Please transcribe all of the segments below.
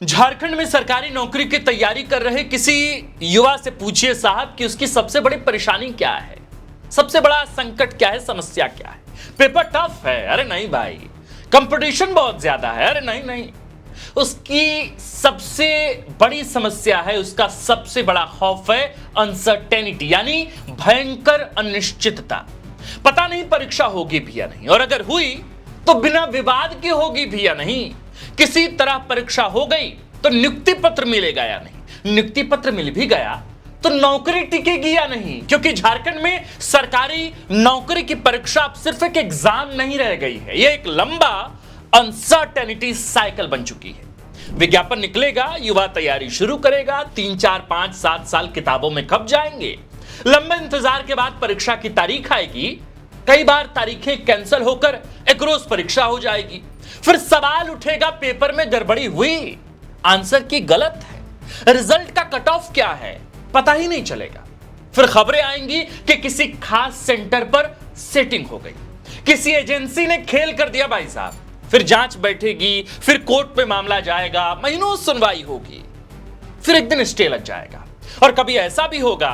झारखंड में सरकारी नौकरी की तैयारी कर रहे किसी युवा से पूछिए साहब कि उसकी सबसे बड़ी परेशानी क्या है, सबसे बड़ा संकट क्या है, समस्या क्या है। पेपर टफ है, अरे नहीं भाई। कंपटीशन बहुत ज्यादा है, अरे नहीं नहीं। उसकी सबसे बड़ी समस्या है, उसका सबसे बड़ा खौफ है अनसर्टेनिटी, यानी भयंकर अनिश्चितता। पता नहीं परीक्षा होगी भी या नहीं, और अगर हुई तो बिना विवाद की होगी भी या नहीं। किसी तरह परीक्षा हो गई तो नियुक्ति पत्र मिलेगा या नहीं, नियुक्ति पत्र मिल भी गया तो नौकरी टिकेगी या नहीं, क्योंकि झारखंड में सरकारी नौकरी की परीक्षा अब सिर्फ एक एग्जाम नहीं रह गई है, यह एक लंबा अनसर्टेनिटी साइकिल बन चुकी है। विज्ञापन निकलेगा, युवा तैयारी शुरू करेगा, 3, 4, 5, 7 साल किताबों में खप जाएंगे। लंबे इंतजार के बाद परीक्षा की तारीख आएगी, कई बार तारीखें कैंसिल होकर एक रोज परीक्षा हो जाएगी। फिर सवाल उठेगा पेपर में गड़बड़ी हुई, आंसर की गलत है, रिजल्ट का कट ऑफ क्या है पता ही नहीं चलेगा। फिर खबरें आएंगी कि किसी खास सेंटर पर सेटिंग हो गई, किसी एजेंसी ने खेल कर दिया भाई साहब। फिर जांच बैठेगी, फिर कोर्ट पे मामला जाएगा, महीनों सुनवाई होगी, फिर एक दिन स्टे लग जाएगा। और कभी ऐसा भी होगा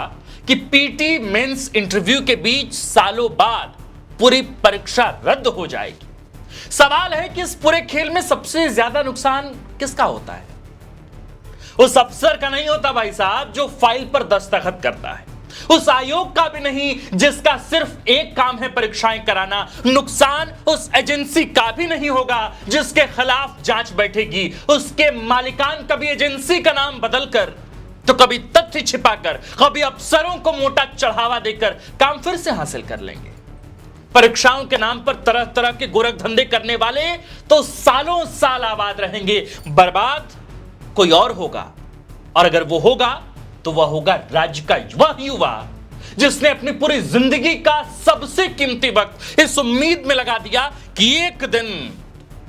कि पीटी मेंस इंटरव्यू के बीच सालों बाद पूरी परीक्षा रद्द हो जाएगी। सवाल है कि इस पूरे खेल में सबसे ज्यादा नुकसान किसका होता है? उस अफसर का नहीं होता भाई साहब जो फाइल पर दस्तखत करता है, उस आयोग का भी नहीं जिसका सिर्फ एक काम है परीक्षाएं कराना। नुकसान उस एजेंसी का भी नहीं होगा जिसके खिलाफ जांच बैठेगी। उसके मालिकान कभी एजेंसी का नाम बदलकर, तो कभी तथ्य छिपाकर, कभी अफसरों को मोटा चढ़ावा देकर काम फिर से हासिल कर लेंगे। परीक्षाओं के नाम पर तरह तरह के गोरख धंधे करने वाले तो सालों साल आबाद रहेंगे, बर्बाद कोई और होगा। और अगर वो होगा तो वह होगा राज्य का युवा जिसने अपनी पूरी जिंदगी का सबसे कीमती वक्त इस उम्मीद में लगा दिया कि एक दिन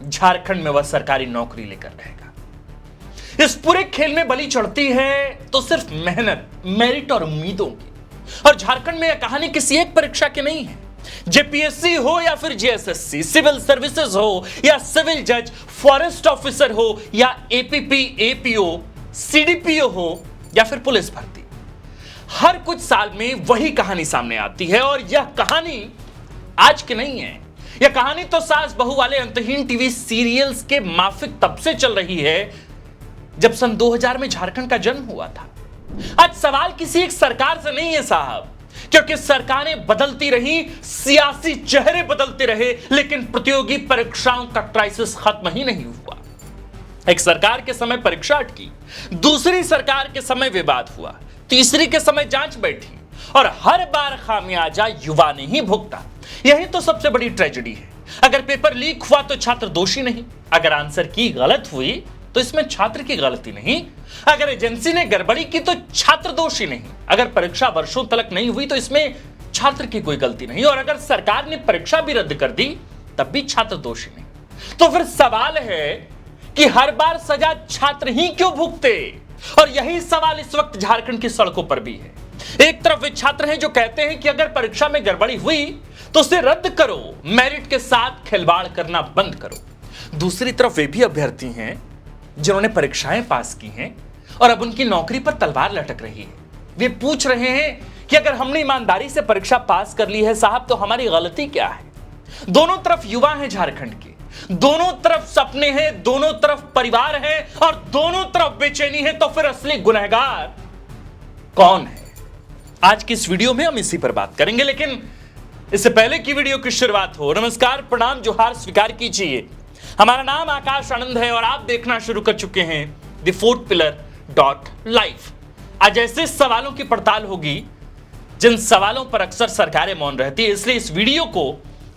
झारखंड में वह सरकारी नौकरी लेकर रहेगा। इस पूरे खेल में बलि चढ़ती है तो सिर्फ मेहनत, मेरिट और उम्मीदों की। और झारखंड में यह कहानी किसी एक परीक्षा की नहीं है। जेपीएससी हो या फिर जेएसएससी, सिविल सर्विसेज हो या सिविल जज, फॉरेस्ट ऑफिसर हो या एपीपी, एपीओ, सीडीपीओ हो या फिर पुलिस भर्ती, हर कुछ साल में वही कहानी सामने आती है। और यह कहानी आज की नहीं है, यह कहानी तो सास बहू वाले अंतहीन टीवी सीरियल्स के माफिक तब से चल रही है जब सन 2000 में झारखंड का जन्म हुआ था। आज सवाल किसी एक सरकार से नहीं है साहब, क्योंकि सरकारें बदलती रही, सियासी चेहरे बदलते रहे, लेकिन प्रतियोगी परीक्षाओं का क्राइसिस खत्म ही नहीं हुआ। एक सरकार के समय परीक्षा अटकी, दूसरी सरकार के समय विवाद हुआ, तीसरी के समय जांच बैठी, और हर बार खामियाजा युवा ने ही भुगता। यही तो सबसे बड़ी ट्रेजेडी है। अगर पेपर लीक हुआ तो छात्र दोषी नहीं, अगर आंसर की गलत हुई तो इसमें छात्र की गलती नहीं, अगर एजेंसी ने गड़बड़ी की तो छात्र दोषी नहीं, अगर परीक्षा वर्षों तक नहीं हुई तो इसमें छात्र की कोई गलती नहीं, और अगर सरकार ने परीक्षा भी रद्द कर दी तब भी छात्र दोषी नहीं। तो फिर सवाल है कि हर बार सजा छात्र ही क्यों भुगते? और यही सवाल इस वक्त झारखंड की सड़कों पर भी है। एक तरफ वे छात्र हैं जो कहते हैं कि अगर परीक्षा में गड़बड़ी हुई तो उसे रद्द करो, मेरिट के साथ खिलवाड़ करना बंद करो। दूसरी तरफ वे भी अभ्यर्थी हैं जिन्होंने परीक्षाएं पास की हैं और अब उनकी नौकरी पर तलवार लटक रही है। वे पूछ रहे हैं कि अगर हमने ईमानदारी से परीक्षा पास कर ली है साहब तो हमारी गलती क्या है? दोनों तरफ युवा हैं झारखंड के, दोनों तरफ सपने हैं, दोनों तरफ परिवार है और दोनों तरफ बेचैनी है। तो फिर असली गुनहगार कौन है? आज की इस वीडियो में हम इसी पर बात करेंगे, लेकिन इससे पहले की वीडियो की शुरुआत हो, नमस्कार, प्रणाम, जोहार स्वीकार कीजिए। हमारा नाम आकाश आनंद है और आप देखना शुरू कर चुके हैं द फोर्थ पिलर .लाइफ। आज ऐसे सवालों की पड़ताल होगी जिन सवालों पर अक्सर सरकारें मौन रहती है, इसलिए इस वीडियो को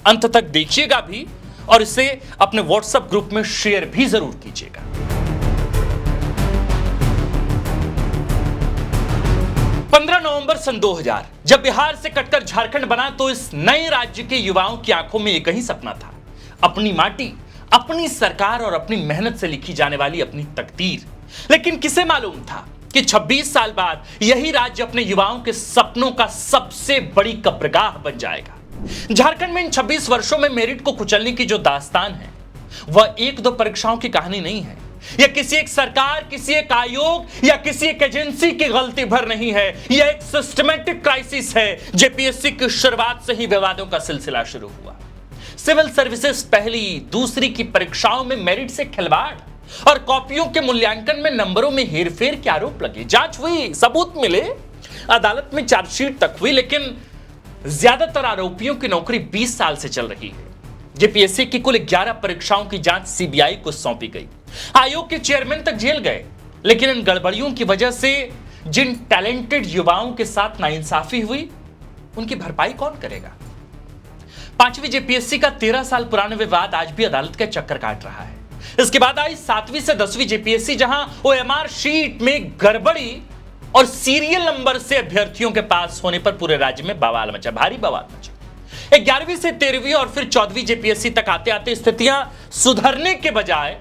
अंत तक देखिएगा भी और इसे अपने व्हाट्सएप ग्रुप में शेयर भी जरूर कीजिएगा। 15 नवंबर सन 2000 जब बिहार से कटकर झारखंड बना तो इस नए राज्य के युवाओं की आंखों में एक ही सपना था, अपनी माटी, अपनी सरकार और अपनी मेहनत से लिखी जाने वाली अपनी तकदीर। लेकिन किसे मालूम था कि 26 साल बाद यही राज्य अपने युवाओं के सपनों का सबसे बड़ी कब्रगाह बन जाएगा। झारखंड में इन 26 वर्षों में मेरिट को कुचलने की जो दास्तान है वह एक दो परीक्षाओं की कहानी नहीं है, यह किसी एक सरकार, किसी एक आयोग या किसी एक एजेंसी की गलती भर नहीं है। यह एक सिस्टमैटिक क्राइसिस है। जेपीएससी की शुरुआत से ही विवादों का सिलसिला शुरू हुआ। सिविल सर्विसेज पहली, दूसरी की परीक्षाओं में मेरिट से खिलवाड़ और कॉपियों के मूल्यांकन में नंबरों में हेरफेर के आरोप लगे। जांच हुई, सबूत मिले, अदालत में चार्जशीट तक हुई, लेकिन ज्यादातर आरोपियों की नौकरी 20 साल से चल रही है। जेपीएससी की कुल 11 परीक्षाओं की जांच सीबीआई को सौंपी गई। आयोग के चेयरमैन तक जेल गए, लेकिन इन गड़बड़ियों की वजह से जिन टैलेंटेड युवाओं के साथ नाइंसाफी हुई, उनकी भरपाई कौन करेगा? 5वीं जेपीएससी का 13 साल पुराना विवाद आज भी अदालत के चक्कर काट रहा है। इसके बाद आई 7वीं से 10वीं जेपीएससी, जहां ओएमआर शीट में गड़बड़ी और सीरियल नंबर से अभ्यर्थियों के पास होने पर पूरे राज्य में बवाल मचा, भारी बवाल मचा। 11वीं से 13वीं और फिर 14वीं जेपीएससी तक आते आते स्थितियां सुधरने के बजाय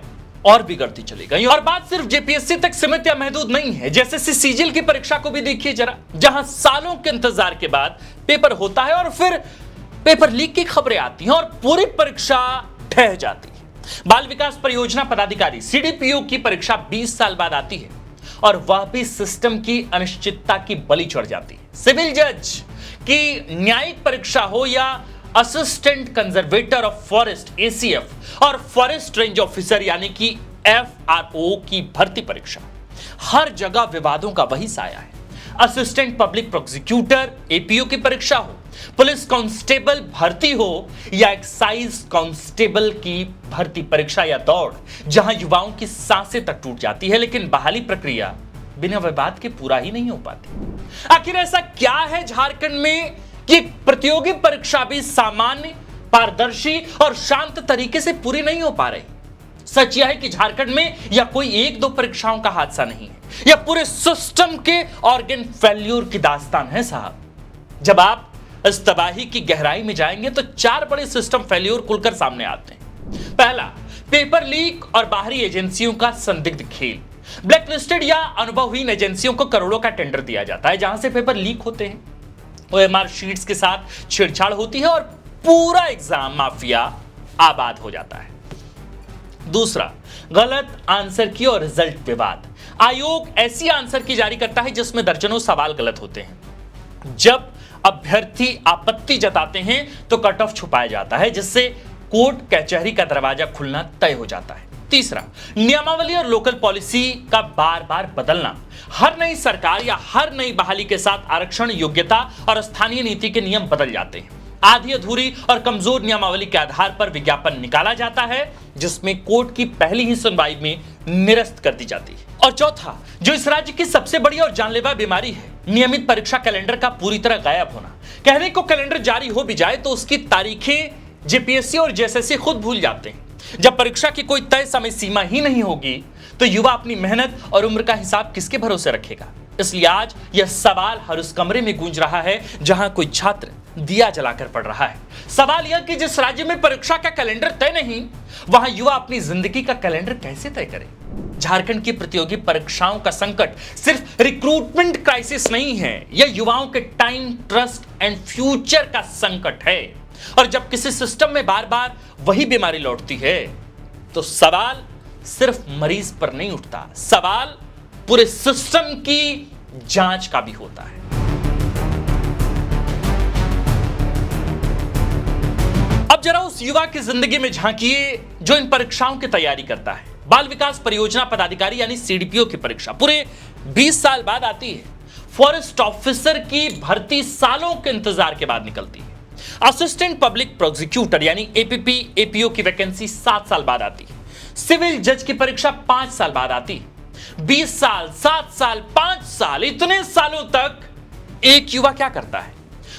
और बिगड़ती चली गई। और बात सिर्फ जेपीएससी तक सीमित या महदूद नहीं है। जैसे सीजीएल की परीक्षा को भी देखिए जरा, जहां सालों के इंतजार के बाद पेपर होता है और फिर पेपर लीक की खबरें आती हैं और पूरी परीक्षा ठहर जाती है। बाल विकास परियोजना पदाधिकारी सीडीपीओ की परीक्षा 20 साल बाद आती है और वह भी सिस्टम की अनिश्चितता की बलि चढ़ जाती है। सिविल जज की न्यायिक परीक्षा हो या assistant conservator of forest ACF और फॉरेस्ट रेंज ऑफिसर यानी कि एफआरओ की भर्ती परीक्षा, हर जगह विवादों का वही साया है। असिस्टेंट पब्लिक प्रोसिक्यूटर एपीओ की परीक्षा हो, पुलिस कांस्टेबल भर्ती हो या एक्साइज कांस्टेबल की भर्ती परीक्षा या दौड़, जहां युवाओं की सांसें तक टूट जाती है, लेकिन बहाली प्रक्रिया बिना विवाद के पूरा ही नहीं हो पाती। आखिर ऐसा क्या है झारखंड में कि प्रतियोगी परीक्षा भी सामान्य, पारदर्शी और शांत तरीके से पूरी नहीं हो पा रही? सच यह है कि झारखंड में यह कोई 1-2 परीक्षाओं का हादसा नहीं है, यह पूरे सिस्टम के ऑर्गन फेल्यूर की दास्तान है साहब। जब आप इस तबाही की गहराई में जाएंगे तो 4 बड़े सिस्टम फेल्यूर खुलकर सामने आते हैं। पहला, पेपर लीक और बाहरी एजेंसियों का संदिग्ध खेल। ब्लैकलिस्टेड या अनुभवहीन एजेंसियों को करोड़ों का टेंडर दिया जाता है, जहां से पेपर लीक होते हैं, ओएमआर शीट्स के साथ छेड़छाड़ होती है और पूरा एग्जाम माफिया आबाद हो जाता है। दूसरा, गलत आंसर की और रिजल्ट विवाद। आयोग ऐसी आंसर की जारी करता है जिसमें दर्जनों सवाल गलत होते हैं। जब अभ्यर्थी आपत्ति जताते हैं तो कट ऑफ छुपाया जाता है, जिससे कोर्ट कचहरी का दरवाजा खुलना तय हो जाता है। तीसरा, नियमावली और लोकल पॉलिसी का बार बार बदलना। हर नई सरकार या हर नई बहाली के साथ आरक्षण, योग्यता और स्थानीय नीति के नियम बदल जाते हैं। आधी अधूरी और कमजोर नियमावली के आधार पर विज्ञापन निकाला जाता है, जिसमें कोर्ट की पहली ही सुनवाई में निरस्त कर दी जाती है। और चौथा, जो इस राज्य की सबसे बड़ी और जानलेवा बीमारी है, नियमित परीक्षा कैलेंडर का पूरी तरह गायब होना। कहने को कैलेंडर जारी हो भी जाए तो उसकी तारीखें जेपीएससी और जेएसएससी खुद भूल जाते हैं। जब परीक्षा की कोई तय समय सीमा ही नहीं होगी तो युवा अपनी मेहनत और उम्र का हिसाब किसके भरोसे रखेगा? इसलिए आज यह सवाल हर उस कमरे में गूंज रहा है जहां कोई छात्र दिया जलाकर पढ़ रहा है। सवाल यह कि जिस राज्य में परीक्षा का कैलेंडर तय नहीं, वहां युवा अपनी जिंदगी का कैलेंडर कैसे तय करे? झारखंड की प्रतियोगी परीक्षाओं का संकट सिर्फ रिक्रूटमेंट क्राइसिस नहीं है, यह युवाओं के टाइम, ट्रस्ट एंड फ्यूचर का संकट है। और जब किसी सिस्टम में बार बार वही बीमारी लौटती है तो सवाल सिर्फ मरीज पर नहीं उठता, सवाल पूरे सिस्टम की जांच का भी होता है। अब जरा उस युवा की जिंदगी में झांकिए जो इन परीक्षाओं की तैयारी करता है। बाल विकास परियोजना पदाधिकारी यानी सीडीपीओ की परीक्षा पूरे 20 साल बाद आती है। फॉरेस्ट ऑफिसर की भर्ती सालों के इंतजार के बाद निकलती है। असिस्टेंट पब्लिक प्रोसिक्यूटर यानी एपीपी एपीओ की वैकेंसी 7 साल बाद आती है। सिविल जज की परीक्षा 5 साल बाद आती है। 20 साल, 7 साल, 5 साल, इतने सालों तक एक युवा क्या करता है?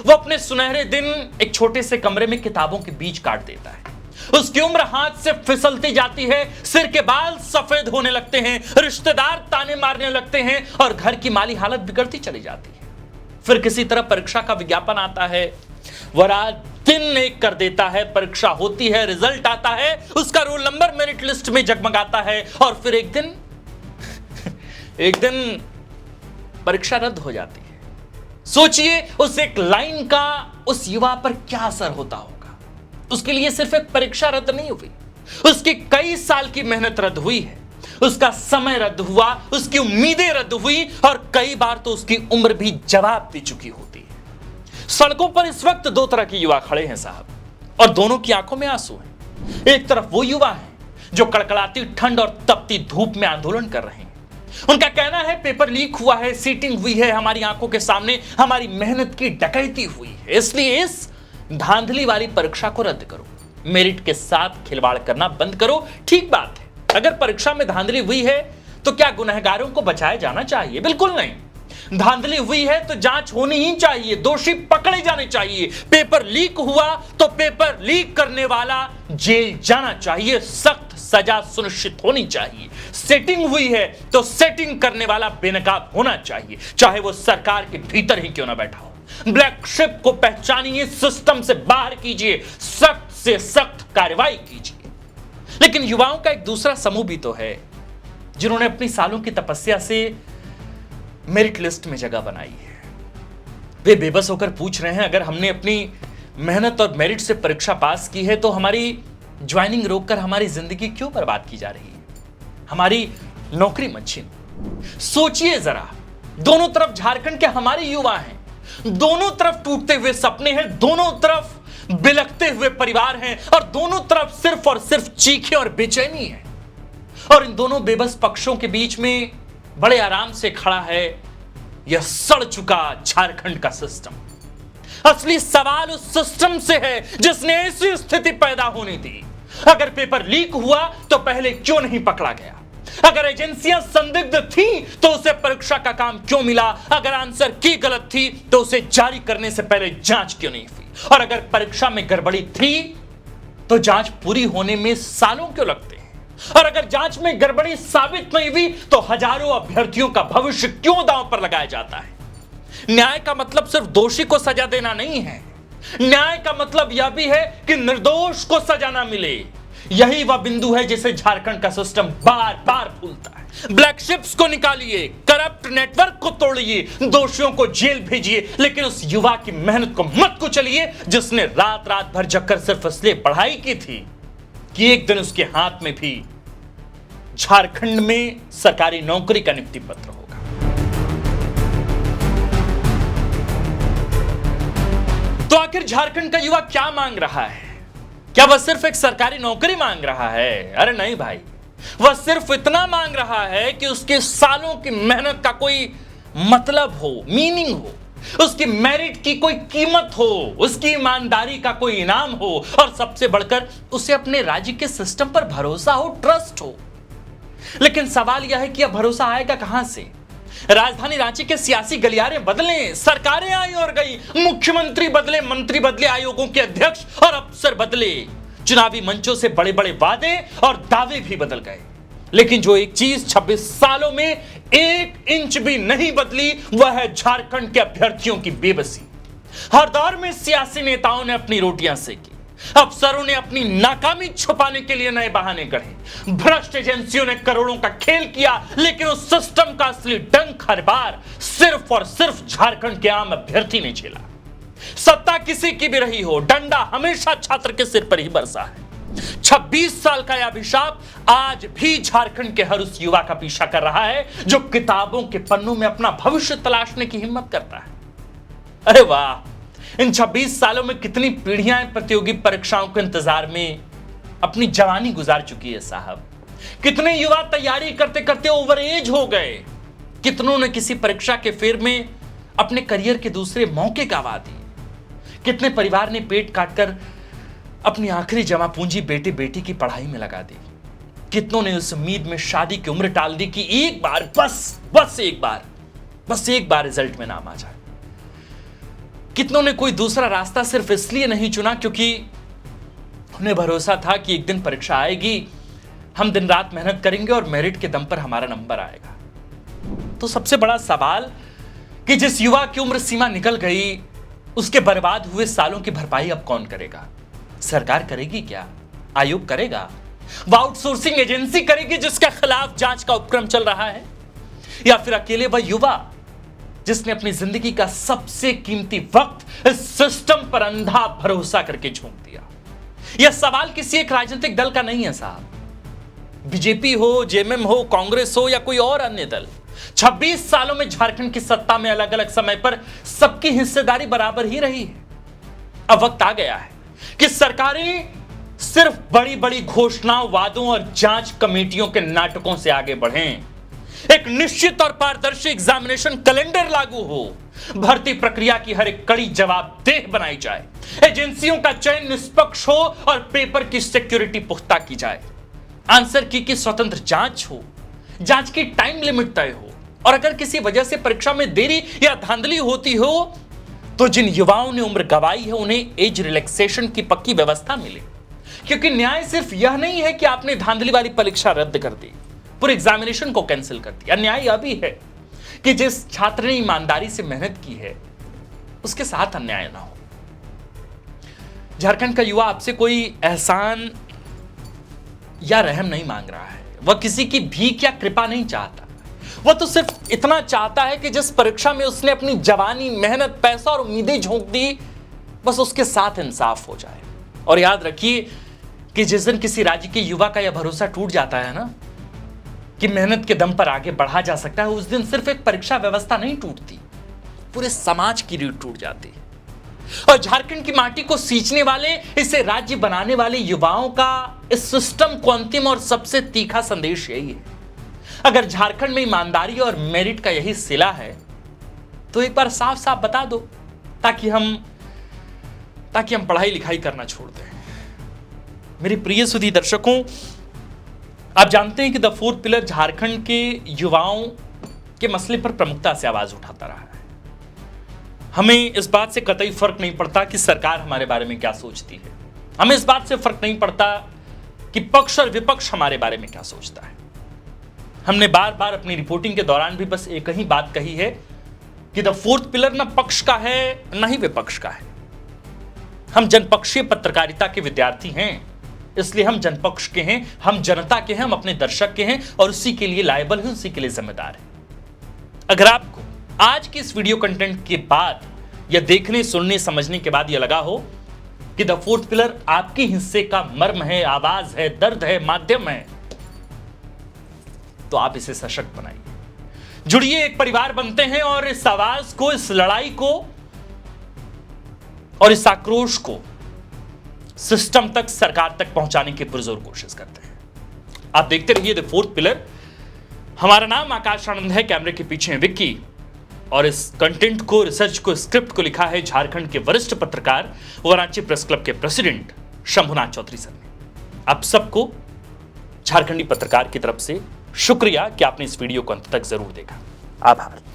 वो अपने सुनहरे दिन एक छोटे से कमरे में किताबों के बीच काट देता है। उसकी उम्र हाथ से फिसलती जाती है, सिर के बाल सफेद होने लगते हैं, रिश्तेदार ताने मारने लगते हैं और घर की माली हालत बिगड़ती चली जाती है। फिर किसी तरह परीक्षा का विज्ञापन आता है, वह रात दिन एक कर देता है, परीक्षा होती है, रिजल्ट आता है, उसका रोल नंबर मेरिट लिस्ट में जगमगाता है और फिर एक दिन परीक्षा रद्द हो जाती है। सोचिए उस एक लाइन का उस युवा पर क्या असर होता होगा। उसके लिए सिर्फ एक परीक्षा रद्द नहीं हुई, उसकी कई साल की मेहनत रद्द हुई है, उसका समय रद्द हुआ, उसकी उम्मीदें रद्द हुई और कई बार तो उसकी उम्र भी जवाब दे चुकी होती है। सड़कों पर इस वक्त दो तरह के युवा खड़े हैं साहब, और दोनों की आंखों में आंसू हैं। एक तरफ वो युवा हैं जो कड़कड़ाती ठंड और तपती धूप में आंदोलन कर रहे हैं। उनका कहना है पेपर लीक हुआ है, सीटिंग हुई है, हमारी आंखों के सामने हमारी मेहनत की डकैती हुई है, इसलिए इस धांधली वाली परीक्षा को रद्द करो, मेरिट के साथ खिलवाड़ करना बंद करो। ठीक बात है, अगर परीक्षा में धांधली हुई है तो क्या गुनहगारों को बचाया जाना चाहिए? बिल्कुल नहीं। धांधली हुई है तो जांच होनी ही चाहिए, दोषी पकड़े जाने चाहिए। पेपर लीक हुआ तो पेपर लीक करने वाला जेल जाना चाहिए, सख्त सजा सुनिश्चित होनी चाहिए। सेटिंग हुई है तो सेटिंग करने वाला बेनकाब होना चाहिए, चाहे वो सरकार के भीतर ही क्यों ना बैठा हो। ब्लैक शिप को पहचानिए, सिस्टम से बाहर कीजिए, सख्त से सख्त कार्रवाई कीजिए। लेकिन युवाओं का एक दूसरा समूह भी तो है जिन्होंने अपनी सालों की तपस्या से मेरिट लिस्ट में जगह बनाई है। वे बेबस होकर पूछ रहे हैं, अगर हमने अपनी मेहनत और मेरिट से परीक्षा पास की है तो हमारी ज्वाइनिंग रोककर हमारी जिंदगी क्यों बर्बाद की जा रही है, हमारी नौकरी मत छीन। सोचिए जरा, दोनों तरफ झारखंड के हमारे युवा हैं, दोनों तरफ टूटते हुए सपने हैं, दोनों तरफ बिलखते हुए परिवार हैं और दोनों तरफ सिर्फ और सिर्फ चीखें और बेचैनी है। और इन दोनों बेबस पक्षों के बीच में बड़े आराम से खड़ा है यह सड़ चुका झारखंड का सिस्टम। असली सवाल उस सिस्टम से है जिसने ऐसी स्थिति पैदा होने दी। अगर पेपर लीक हुआ तो पहले क्यों नहीं पकड़ा गया? अगर एजेंसियां संदिग्ध थी तो उसे परीक्षा का काम क्यों मिला? अगर आंसर की गलत थी तो उसे जारी करने से पहले जांच क्यों नहीं हुई? और अगर परीक्षा में गड़बड़ी थी तो जांच पूरी होने में सालों क्यों लगते हैं? और अगर जांच में गड़बड़ी साबित नहीं हुई तो हजारों अभ्यर्थियों का भविष्य क्यों दांव पर लगाया जाता है? न्याय का मतलब सिर्फ दोषी को सजा देना नहीं है, न्याय का मतलब यह भी है कि निर्दोष को सजा ना मिले। यही वह बिंदु है जिसे झारखंड का सिस्टम बार बार भूलता है। ब्लैक शिप्स को निकालिए, करप्ट नेटवर्क को तोड़िए, दोषियों को जेल भेजिए, लेकिन उस युवा की मेहनत को मत कुचलिए जिसने रात रात भर जगकर सिर्फ इसलिए पढ़ाई की थी कि एक दिन उसके हाथ में भी झारखंड में सरकारी नौकरी का नियुक्ति पत्र होगा। तो आखिर झारखंड का युवा क्या मांग रहा है? क्या वह सिर्फ एक सरकारी नौकरी मांग रहा है? अरे नहीं भाई, वह सिर्फ इतना मांग रहा है कि उसके सालों की मेहनत का कोई मतलब हो, मीनिंग हो, उसकी मेरिट की कोई कीमत हो, उसकी ईमानदारी का कोई इनाम हो और सबसे बढ़कर उसे अपने राज्य के सिस्टम पर भरोसा हो, ट्रस्ट हो। लेकिन सवाल यह है कि यह भरोसा आएगा कहां से? राजधानी रांची के सियासी गलियारे बदले, सरकारें आई और गई, मुख्यमंत्री बदले, मंत्री बदले, आयोगों के अध्यक्ष और अफसर बदले, चुनावी मंचों से बड़े बड़े वादे और दावे भी बदल गए, लेकिन जो एक चीज 26 सालों में 1 इंच भी नहीं बदली वह है झारखंड के अभ्यर्थियों की बेबसी। हर दौर में सियासी नेताओं ने अपनी रोटियां सेकी, अफसरों ने अपनी नाकामी छुपाने के लिए नए बहाने गढ़े, भ्रष्ट एजेंसियों ने करोड़ों का खेल किया, लेकिन उस सिस्टम का असली डंक हर बार सिर्फ और सिर्फ झारखंड के आम अभ्यर्थी ने झेला। सत्ता किसी की भी रही हो, डंडा हमेशा छात्र के सिर पर ही बरसा है। 26 साल का यह अभिशाप आज भी झारखंड के हर उस युवा का पीछा कर रहा है जो किताबों के पन्नों में अपना भविष्य तलाशने की हिम्मत करता है। अरे वाह, इन 26 सालों में कितनी पीढ़ियां प्रतियोगी परीक्षाओं के इंतजार में अपनी जवानी गुजार चुकी है साहब। कितने युवा तैयारी करते करते ओवर एज हो गए, कितनों ने किसी परीक्षा के फेर में अपने करियर के दूसरे मौके गंवा दिए, कितने परिवार ने पेट काटकर अपनी आखिरी जमा पूंजी बेटे बेटी की पढ़ाई में लगा दी, कितनों ने उस उम्मीद में शादी की उम्र टाल दी कि एक बार बस एक बार रिजल्ट में नाम आ जाए। कितनों ने कोई दूसरा रास्ता सिर्फ इसलिए नहीं चुना क्योंकि उन्हें भरोसा था कि एक दिन परीक्षा आएगी, हम दिन रात मेहनत करेंगे और मेरिट के दम पर हमारा नंबर आएगा। तो सबसे बड़ा सवाल कि जिस युवा की उम्र सीमा निकल गई उसके बर्बाद हुए सालों की भरपाई अब कौन करेगा? सरकार करेगी क्या? आयोग करेगा? वह आउटसोर्सिंग एजेंसी करेगी जिसके खिलाफ जांच का उपक्रम चल रहा है? या फिर अकेले वह युवा जिसने अपनी जिंदगी का सबसे कीमती वक्त इस सिस्टम पर अंधा भरोसा करके झोंक दिया? यह सवाल किसी एक राजनीतिक दल का नहीं है साहब, बीजेपी हो, जेएमएम हो, कांग्रेस हो या कोई और अन्य दल, 26 सालों में झारखंड की सत्ता में अलग अलग समय पर सबकी हिस्सेदारी बराबर ही रही है। अब वक्त आ गया है कि सरकारें सिर्फ बड़ी बड़ी घोषणाओं, वादों और जांच कमेटियों के नाटकों से आगे बढ़ें। एक निश्चित और पारदर्शी एग्जामिनेशन कैलेंडर लागू हो, भर्ती प्रक्रिया की हर एक कड़ी जवाबदेह बनाई जाए, एजेंसियों का चयन निष्पक्ष हो और पेपर की सिक्योरिटी पुख्ता की जाए, आंसर की स्वतंत्र जांच हो, जांच की टाइम लिमिट तय हो, और अगर किसी वजह से परीक्षा में देरी या धांधली होती हो तो जिन युवाओं ने उम्र गंवाई है उन्हें एज रिलैक्सेशन की पक्की व्यवस्था मिले। क्योंकि न्याय सिर्फ यह नहीं है कि आपने धांधली वाली परीक्षा रद्द कर दी, पूरे एग्जामिनेशन को कैंसिल कर दिया। अन्याय यह भी है कि जिस छात्र ने ईमानदारी से मेहनत की है उसके साथ अन्याय ना हो। झारखंड का युवा आपसे कोई एहसान या रहम नहीं मांग रहा है, वह किसी की भीख या कृपा नहीं चाहता। वह तो सिर्फ इतना चाहता है कि जिस परीक्षा में उसने अपनी जवानी, मेहनत, पैसा और उम्मीदें झोंक दी, बस उसके साथ इंसाफ हो जाए। और याद रखिए कि जिस दिन किसी राज्य के युवा का यह भरोसा टूट जाता है ना कि मेहनत के दम पर आगे बढ़ा जा सकता है, उस दिन सिर्फ एक परीक्षा व्यवस्था नहीं टूटती, पूरे समाज की रीढ़ टूट जाती है। और झारखंड की माटी को सींचने वाले, इसे राज्य बनाने वाले युवाओं का इस सिस्टम को अंतिम और सबसे तीखा संदेश यही है, अगर झारखंड में ईमानदारी और मेरिट का यही सिला है तो एक बार साफ साफ बता दो, ताकि हम पढ़ाई लिखाई करना छोड़ दें। मेरे प्रिय सुधी दर्शकों, आप जानते हैं कि द फोर्थ पिलर झारखंड के युवाओं के मसले पर प्रमुखता से आवाज उठाता रहा है। हमें इस बात से कतई फर्क नहीं पड़ता कि सरकार हमारे बारे में क्या सोचती है, हमें इस बात से फर्क नहीं पड़ता कि पक्ष और विपक्ष हमारे बारे में क्या सोचता है। हमने बार बार अपनी रिपोर्टिंग के दौरान भी बस एक ही बात कही है कि द फोर्थ पिलर न पक्ष का है न ही विपक्ष का है। हम जनपक्षीय पत्रकारिता के विद्यार्थी हैं, इसलिए हम जनपक्ष के हैं, हम जनता के हैं, हम अपने दर्शक के हैं और उसी के लिए लायबल हैं, उसी के लिए जिम्मेदार हैं। अगर आपको आज के इस वीडियो कंटेंट के बाद या देखने, सुनने, समझने के बाद यह लगा हो कि द फोर्थ पिलर आपके हिस्से का मर्म है, आवाज है, दर्द है, माध्यम है, तो आप इसे सशक्त बनाइए। जुड़िए, एक परिवार बनते हैं और इस आवाज को, इस लड़ाई को और इस आक्रोश को सिस्टम तक, सरकार तक पहुंचाने की पुरजोर कोशिश करते हैं। आप देखते रहिए द फोर्थ पिलर। हमारा नाम आकाश आनंद है, कैमरे के पीछे है विक्की, और इस कंटेंट को, रिसर्च को, स्क्रिप्ट को लिखा है झारखंड के वरिष्ठ पत्रकार व रांची प्रेस क्लब के प्रेसिडेंट शंभुनाथ चौधरी सर ने। आप सबको झारखंडी पत्रकार की तरफ से शुक्रिया कि आपने इस वीडियो को अंत तक जरूर देखा। आभार।